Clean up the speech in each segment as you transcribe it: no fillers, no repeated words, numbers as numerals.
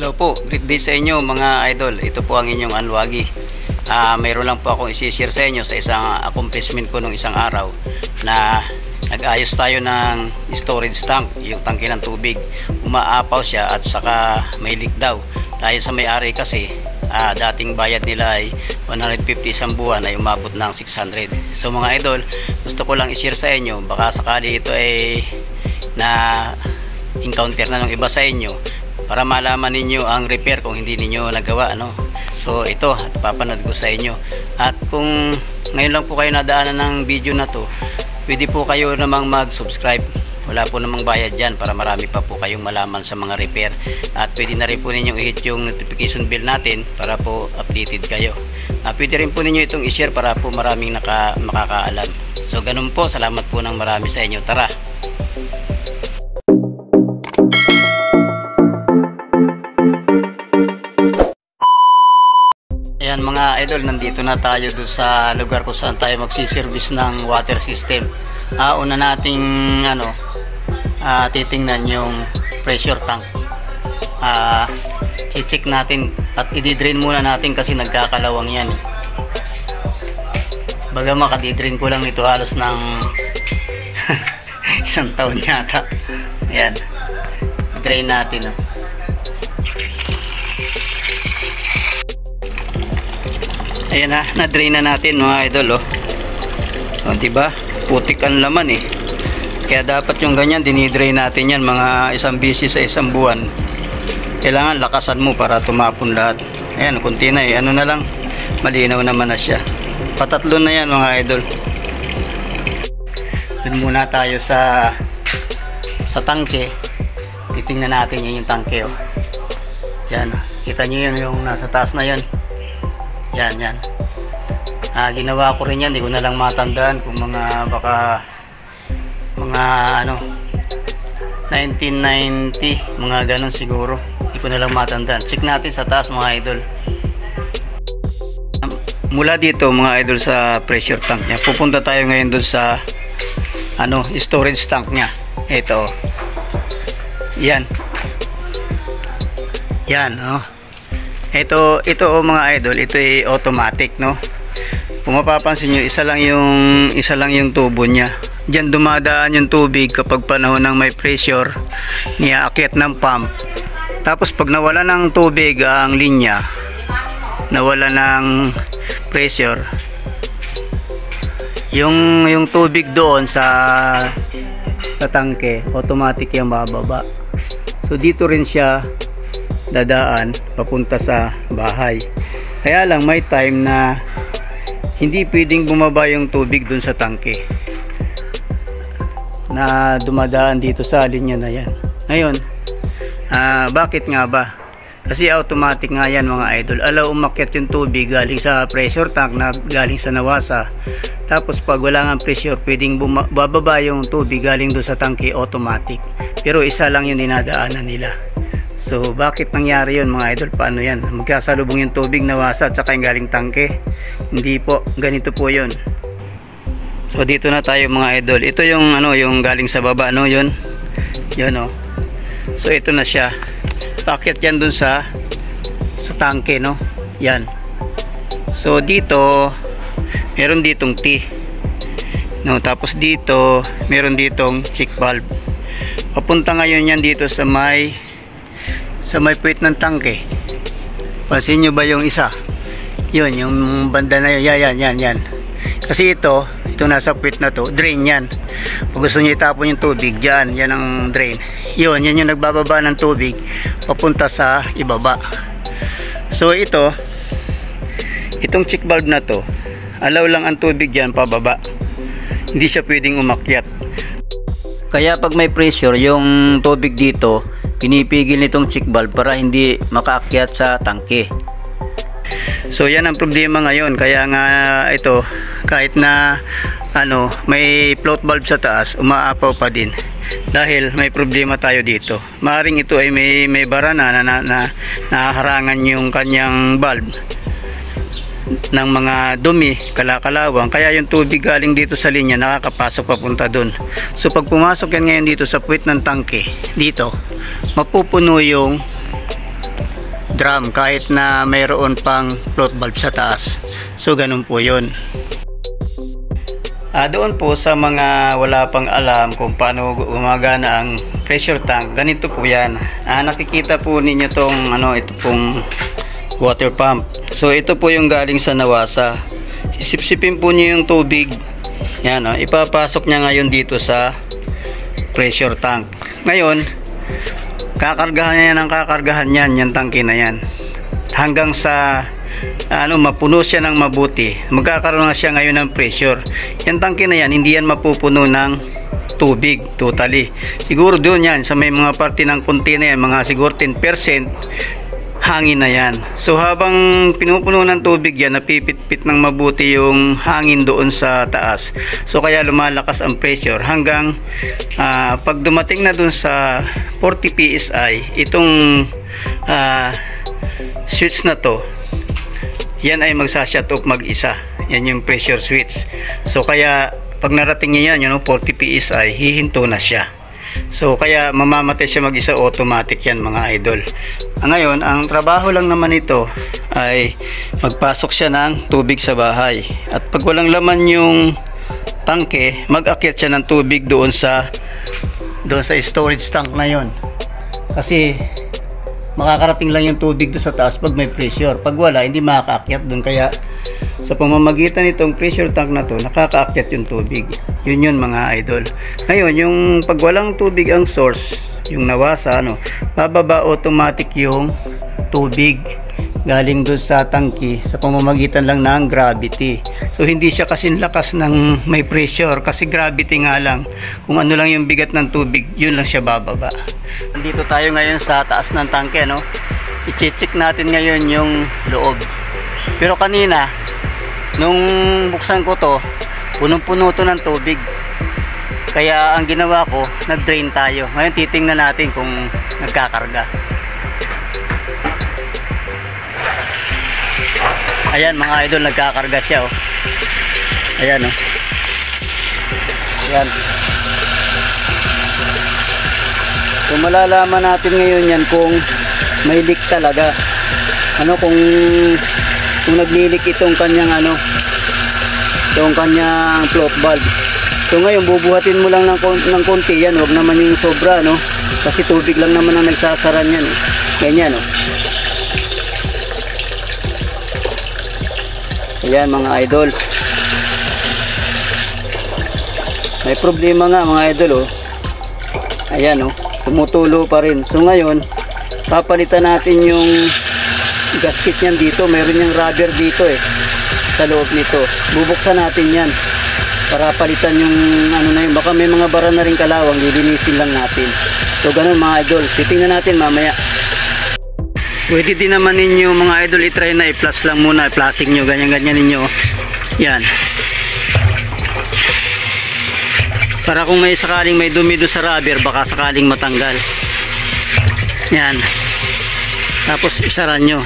Hello po, great day sa inyo mga idol. Ito po ang inyong Anwagi. Mayroon lang po akong isi-share sa inyo sa isang accomplishment ko nung isang araw na nag-ayos tayo ng storage tank, yung tangke ng tubig. Umaapaw siya at saka may leak daw. Dahil sa may-ari kasi, dating bayad nila ay 150 isang buwan ay umabot ng 600. So mga idol, gusto ko lang i-share sa inyo, baka sakali ito ay na encounter na ng iba sa inyo, para malaman ninyo ang repair kung hindi ninyo nagawa, ano. So ito, at papanood ko sa inyo. At kung ngayon lang po kayo nadaanan ng video na to, pwede po kayo namang mag-subscribe. Wala po namang bayad dyan, para marami pa po kayong malaman sa mga repair. At pwede na rin po ninyong i-hit yung notification bell natin para po updated kayo. Pwede rin po ninyo itong i-share para po maraming makakaalam. So ganun po, salamat po ng marami sa inyo. Tara! Ayan mga idol, nandito na tayo doon sa lugar kung saan tayo magsiservice ng water system. Una nating titingnan yung pressure tank. I-check natin at i-drain muna natin kasi nagkakalawang yan. Baga makadi-drain ko lang ito halos ng isang taon yata. Ayan, drain natin. Ayan na-drain na natin mga idol. Diba? Putik ang laman eh. Kaya dapat yung ganyan, dinidrain natin yan mga isang beses sa isang buwan. Kailangan lakasan mo para tumapon lahat. Ayan, kunti na eh. Ano na lang, malinaw naman na siya. Patatlo na yan mga idol. Dun muna tayo sa tangke. Titingnan natin yung tangke. Yan, kita nyo yun, yung nasa taas na yan. Yan. Ginawa ko rin yan, hindi ko na lang matandaan kung baka 1990, mga ganun siguro. Hindi ko na lang matandaan. Check natin sa taas mga idol. Mula dito mga idol sa pressure tank niya, pupunta tayo ngayon doon sa storage tank niya. Ito. Yan, Ito mga idol, ito ay automatic, no? Kung mapapansin nyo, isa lang yung tubo niya. Diyan dumadaan yung tubig kapag panahon ng may pressure, niaakyat ng pump. Tapos pag nawala ng tubig ang linya, nawala ng pressure, yung tubig doon sa tangke, automatic yung bababa. So dito rin siya dadaan papunta sa bahay. Kaya lang may time na hindi pwedeng bumaba yung tubig dun sa tangke na dumadaan dito sa linya na yan. Ngayon, bakit nga ba? Kasi automatic nga yan mga idol. Alaw umakyat yung tubig galing sa pressure tank na galing sa nawasa. Tapos pag wala nga pressure, pwedeng bababa yung tubig galing doon sa tangke automatic. Pero isa lang yung dinadaanan nila. So bakit nangyari yun mga idol? Paano yan? Magkasalubong yung tubig nawasa at saka yung galing tangke? Hindi po, ganito po yun. So dito na tayo mga idol. Ito yung yung galing sa baba, no? Yun oh. So ito na siya. Packet yan dun sa tangke, no? Yan. So dito meron ditong T, no? Tapos dito meron ditong check valve. Papunta ngayon yan dito sa may puwit ng tangke. Pansin nyo ba yung isa? Yun, yung banda na yun. Yan. Kasi ito nasa puwit na to, drain yan. Pag gusto nyo itapon yung tubig, yan ang drain. Yan yung nagbababa ng tubig papunta sa ibaba. So itong check valve na to, allow lang ang tubig yan pababa. Hindi siya pwedeng umakyat. Kaya pag may pressure yung tubig dito, pinipigil nitong check valve para hindi makaakyat sa tangke. So yan ang problema ngayon. Kaya nga ito, kahit na may float valve sa taas, umaapaw pa din dahil may problema tayo dito. Maaaring ito ay may bara na nahaharangan yung kanyang valve ng mga dumi, kalakalawang, kaya yung tubig galing dito sa linya nakakapasok papunta dun. So pag pumasok yan ngayon dito sa puwit ng tangke, dito mapupuno yung drum kahit na mayroon pang float valve sa taas. So ganun po yun. Doon po sa mga wala pang alam kung paano gumagana ang pressure tank, ganito po yan. Nakikita po ninyo tong ito pong water pump. So ito po yung galing sa Nawasa. Sisipsipin po niyo yung tubig. Yan, ipapasok niya ngayon dito sa pressure tank. Ngayon, kakargahan niya ng kakargahan yan, yung tangke na yan. Hanggang sa mapuno siya ng mabuti. Magkakaroon na siya ngayon ng pressure. Yung tangke na yan, hindi yan mapupuno ng tubig totally. Siguro doon yan, sa may mga parte ng container yan, mga siguro 10% hangin na yan. So habang pinupuno ng tubig yan, napipit-pit ng mabuti yung hangin doon sa taas. So kaya lumalakas ang pressure hanggang pag dumating na doon sa 40 PSI, itong switch na to, yan ay magsa-shut off mag-isa. Yan yung pressure switch. So kaya pag narating niya yan, 40 PSI, hihinto na siya. So kaya mamamatay siya mag-isa, automatic yan mga idol. Ngayon, ang trabaho lang naman ito ay magpasok siya ng tubig sa bahay. At pag walang laman yung tangke, mag-akyat siya ng tubig doon sa storage tank na yon. Kasi makakarating lang yung tubig doon sa taas pag may pressure. Pag wala, hindi makakaakyat doon. Kaya sa pamamagitan nitong pressure tank na to, nakakaakyat yung tubig. Yun mga idol. Ngayon, yung pag walang tubig ang source, yung Nawasa, bababa automatic yung tubig galing doon sa tangki sa pamamagitan lang ng gravity. So hindi siya kasing lakas ng may pressure, kasi gravity nga lang. Kung ano lang yung bigat ng tubig, yun lang siya bababa. Nandito tayo ngayon sa taas ng tangke, i-check natin ngayon yung loob. Pero kanina nung buksan ko to, punong-puno to ng tubig. Kaya ang ginawa ko, nag-drain tayo. Ngayon titingnan natin kung nagkakarga. Ayan mga idol, nagkakarga siya Ayan Ayan. So malalaman natin ngayon yan kung may leak talaga. Kung naglilik itong kanyang itong kanyang float valve. So ngayon bubuhatin mo lang ng konti yan, wag naman yung sobra kasi tubig lang naman ang nagsasaran yan ganyan Ayan mga idol, may problema nga mga idol ayan tumutulo pa rin. So ngayon papalitan natin yung gasket niyan dito. Meron yung rubber dito sa loob nito. Bubuksan natin yan para palitan yung na yun. Baka may mga bara na rin kalawang, lilinisin lang natin. So ganun mga idol, titingnan natin mamaya. Pwede din naman ninyo mga idol i-try na i-plus lang muna, i-plasing nyo, ganyan-ganyan ninyo. Yan, para kung may sakaling may dumi doon sa rubber, baka sakaling matanggal. Yan, tapos isaran nyo.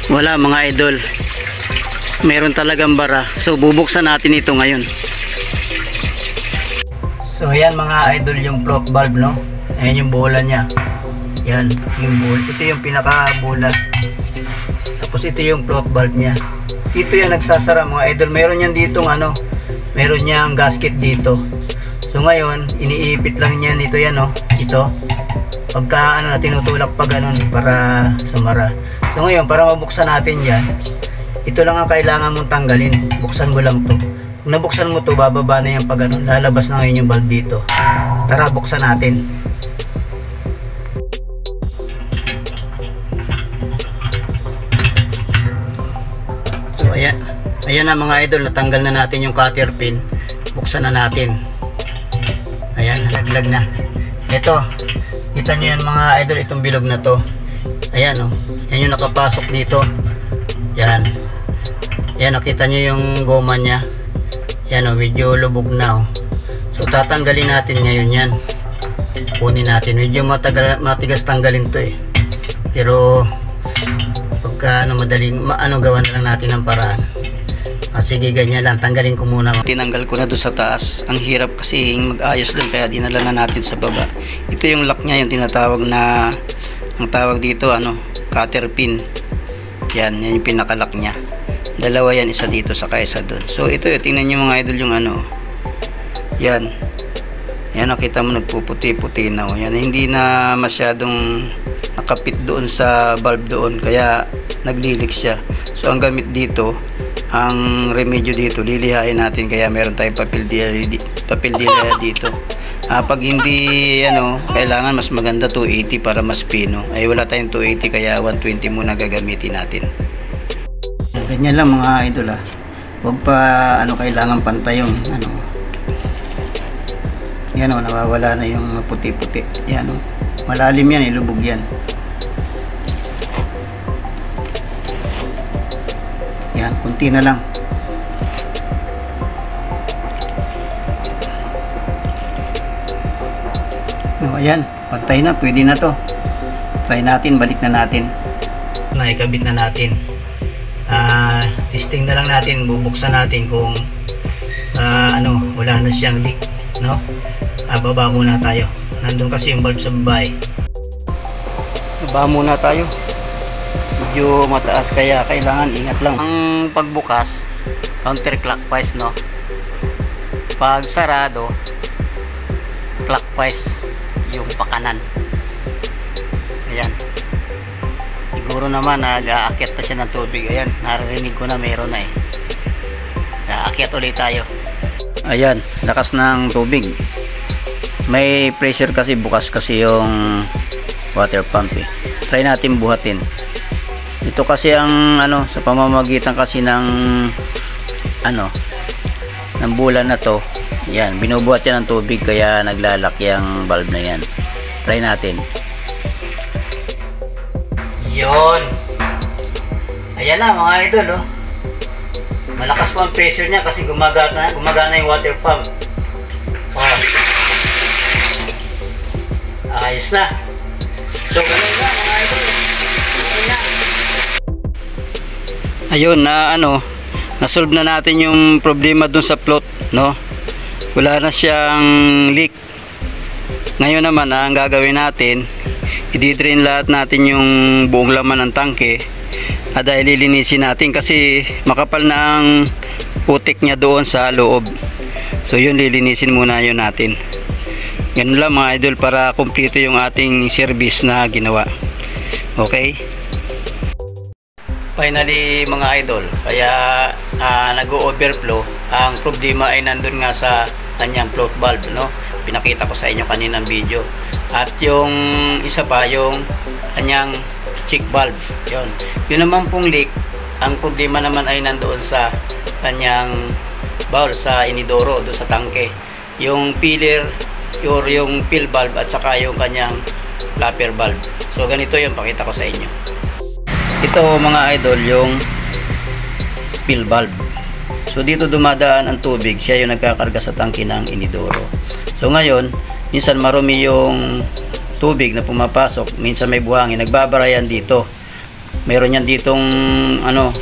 Wala mga idol, meron talagang bara. So bubuksan natin ito ngayon. So yan mga idol, yung float valve ayan yung bola nya. Yan yung bola, ito yung pinaka bola. Tapos ito yung float valve nya. Ito yan nagsasara mga idol. Meron yan ditong meron niyang gasket dito. So ngayon iniipit lang niyan ito yan ito. Pagka tinutulak pa ganun para sumara. So ngayon para mabuksan natin yan, ito lang ang kailangan mong tanggalin. Buksan mo lang to. Kung nabuksan mo to, bababa na yan pag lalabas na ngayon yung valve dito. Tara buksan natin. So ayan na mga idol, natanggal na natin yung cutter pin. Buksan na natin. Ayan, nalaglag na. Ito, kita nyo yan mga idol, itong bilog na to. Ayan yan yung nakapasok dito. Yan. Yan, nakita nyo yung goma nya. Yan medyo lubog na So tatanggalin natin ngayon yan. Kunin natin. Medyo matigas tanggalin to Pero pagka madaling gawa na lang natin ng paraan. Sige, ganyan lang. Tanggalin ko muna. Tinanggal ko na doon sa taas. Ang hirap kasi mag-ayos doon, kaya dinala na natin sa baba. Ito yung lock nya, yung tinatawag na, ang tawag dito cutter pin. Yan yung pinakalock niya. Dalawa yan, isa dito saka isa doon. So ito yung tingnan nyo mga idol yung ano. Yan. Yan, nakita mo nagpuputi-puti na. Yan, hindi na masyadong nakapit doon sa valve doon, kaya naglilik siya. So ang gamit dito, ang remedyo dito, lilihain natin, kaya meron tayong papel dilya dito. Pag hindi kailangan mas maganda 280 para mas pino. Ay wala tayong 280, kaya 120 muna gagamitin natin. Ganyan lang mga idol. Huwag pa kailangan pantay yung yan nawawala na yung puti-puti. Yan malalim yan, ilubog yan. Yan, kunti na lang. Ayan, pantay na, pwede na to. Try natin, balik na natin. Naikabit na natin. Testing na lang natin, bubuksan natin kung wala na siyang leak, no? Baba muna tayo. Nandun kasi yung valve sa babae. Baba muna tayo. Medyo mataas, kaya kailangan ingat lang. Ang pagbukas, counterclockwise, no? Pag sarado, clockwise yung pakanan. Ayan. Siguro naman nag-aakyat na siya ng tubig. Ayan, naririnig ko na meron na aakyat ulit tayo. Ayan, lakas ng tubig. May pressure kasi, bukas kasi yung water pump Try natin buhatin. Ito kasi ang sa pamamagitan kasi ng ng bulan na to. Yan, binubuhat yan ng tubig, kaya naglalak yung valve na yan. Try natin. Yon. Ayan na mga idol, malakas po ang pressure niya kasi gumagana yung water pump. Ayos na. So ganun na mga idol. Okay na. Ayun na na-solve na natin yung problema dun sa float, no? Wala na siyang leak. Ngayon naman ang gagawin natin, i-drain lahat natin yung buong laman ng tangke. Dahil lilinisin natin kasi makapal na ang putik niya doon sa loob. So yun, lilinisin muna yun natin. Ganun lang mga idol, para kumpleto yung ating service na ginawa. Okay? Finally mga idol, kaya nag-overflow. Ang problema ay nandun nga sa kanyang float valve, no? Pinakita ko sa inyo kaninang video. At yung isa pa, yung kanyang check valve. Yun naman pong leak, ang problema naman ay nandoon sa kanyang bowl, sa inidoro, doon sa tangke. Yung filler or yung fill valve at saka yung kanyang flapper valve. So ganito yung pakita ko sa inyo. Ito mga idol, yung fill valve. So dito dumadaan ang tubig, siya yung nagkakarga sa tangke ng inidoro. So ngayon, minsan marumi yung tubig na pumapasok, minsan may buhangin, nagbabara yan dito. Meron yan ditong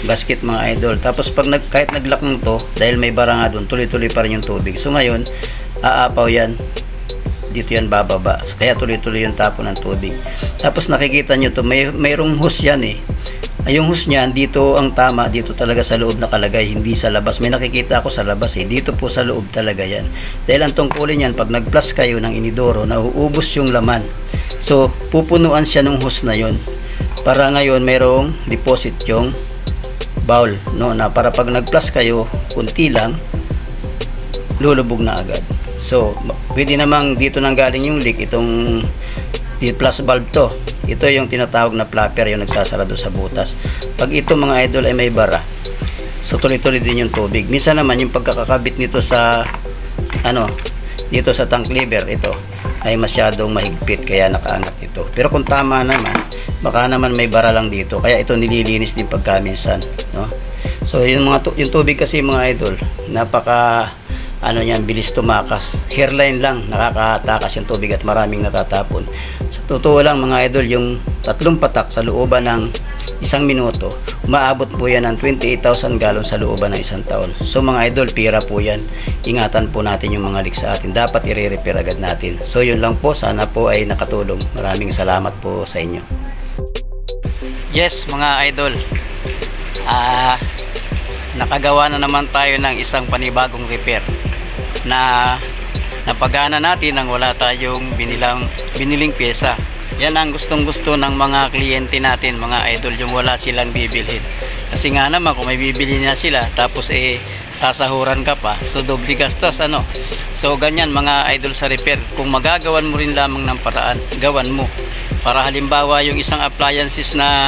gasket mga idol. Tapos pag kahit naglock ng to, dahil may bara nga doon, tuloy-tuloy pa rin yung tubig. So ngayon, aapaw yan, dito yan bababa, kaya tuloy-tuloy yung tapo ng tubig. Tapos nakikita nyo to, mayroong hose yan yung hose niyan, dito ang tama, dito talaga sa loob nakalagay, hindi sa labas. May nakikita ako sa labas dito po sa loob talaga yan. Dahil ang tungkulin yan, pag nag-flush kayo ng inidoro, nauubos yung laman. So pupunuan siya ng hose na yon, para ngayon mayroong deposit yung bowl, no, na para pag nag-flush kayo, kunti lang, lulubog na agad. So pwede namang dito nang galing yung leak, itong plus valve to. Ito yung tinatawag na flapper, yung nagsasara doon sa butas. Pag ito mga idol ay may bara, so tuloy-tuloy din yung tubig. Minsan naman yung pagkakakabit nito sa dito sa tank lever, ito ay masyadong mahigpit, kaya nakaangat ito. Pero kung tama naman, baka naman may bara lang dito, kaya ito nililinis din pagkaminsan, no? So yung tubig kasi mga idol, napaka niyan, bilis tumakas. Hairline lang nakakatakas yung tubig at maraming natatapon. Sa totoo lang mga idol, yung 3 patak sa looban ng 1 minuto, umaabot po yan ng 28,000 gallon sa looban ng 1 taon. So mga idol, pira po yan. Ingatan po natin yung mga leak sa atin. Dapat i-repair agad natin. So yun lang po, sana po ay nakatulong. Maraming salamat po sa inyo. Yes mga idol, nakagawa na naman tayo ng isang panibagong repair na napagana natin nang wala tayong biniling pyesa. Yan ang gustong gusto ng mga kliyente natin mga idol, yung wala silang bibilhin. Kasi nga naman kung may bibili na sila tapos sasahuran ka pa, so doble gastos ano. So ganyan mga idol sa repair, kung magagawan mo rin lamang ng paraan, gawan mo. Para halimbawa yung isang appliances na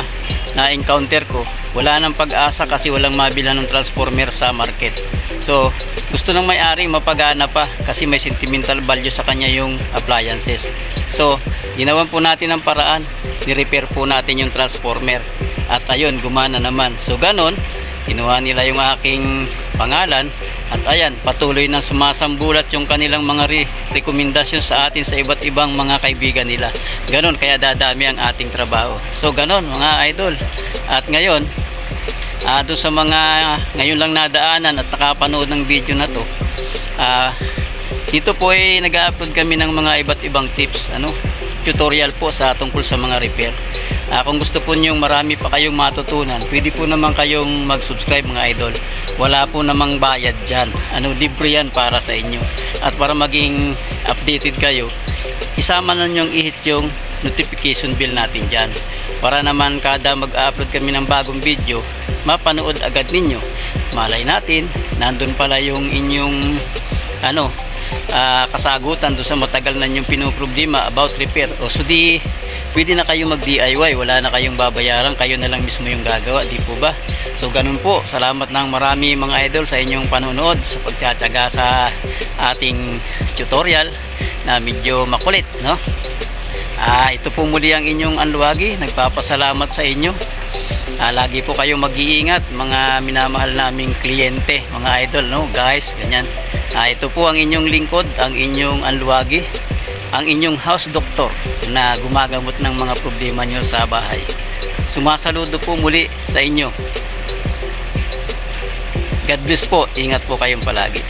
encounter ko, wala nang pag-asa kasi walang mabilhan ng transformer sa market. So gusto ng may-ari mapagana pa kasi may sentimental value sa kanya yung appliances. So ginawan po natin ang paraan, ni-repair po natin yung transformer at ayun, gumana naman. So ganon, kinuha nila yung aking pangalan at ayan, patuloy nang sumasambulat yung kanilang mga rekomendasyon sa atin sa iba't ibang mga kaibigan nila. Ganon, kaya dadami ang ating trabaho. So ganon mga idol. At ngayon, doon sa mga ngayon lang nadaanan at nakapanood ng video na to, dito po ay nag-upload kami ng mga iba't ibang tips, tutorial po sa tungkol sa mga repair. Kung gusto po nyo marami pa kayong matutunan, pwede po naman kayong mag-subscribe mga idol. Wala po namang bayad dyan, libre yan para sa inyo. At para maging updated kayo, isama na nyong i-hit yung notification bell natin dyan, para naman kada mag-upload kami ng bagong video, mapanood agad ninyo. Malay natin, nandun pala yung inyong kasagutan doon sa matagal na yung pinoproblema about repair. O so di pwede na kayo mag DIY, wala na kayong babayaran, kayo na lang mismo yung gagawa, di po ba? So ganun po, salamat ng marami mga idol sa inyong panonood, sa pagtatyaga sa ating tutorial na medyo makulit, no? Ito po muli ang inyong Anluwagi, nagpapasalamat sa inyo. Lagi po kayong mag-iingat mga minamahal naming kliyente mga idol, no guys, ganyan. Ito po ang inyong lingkod, ang inyong Anluwagi, ang inyong house doctor na gumagamot ng mga problema nyo sa bahay. Sumasaludo po muli sa inyo. God bless po, ingat po kayong palagi.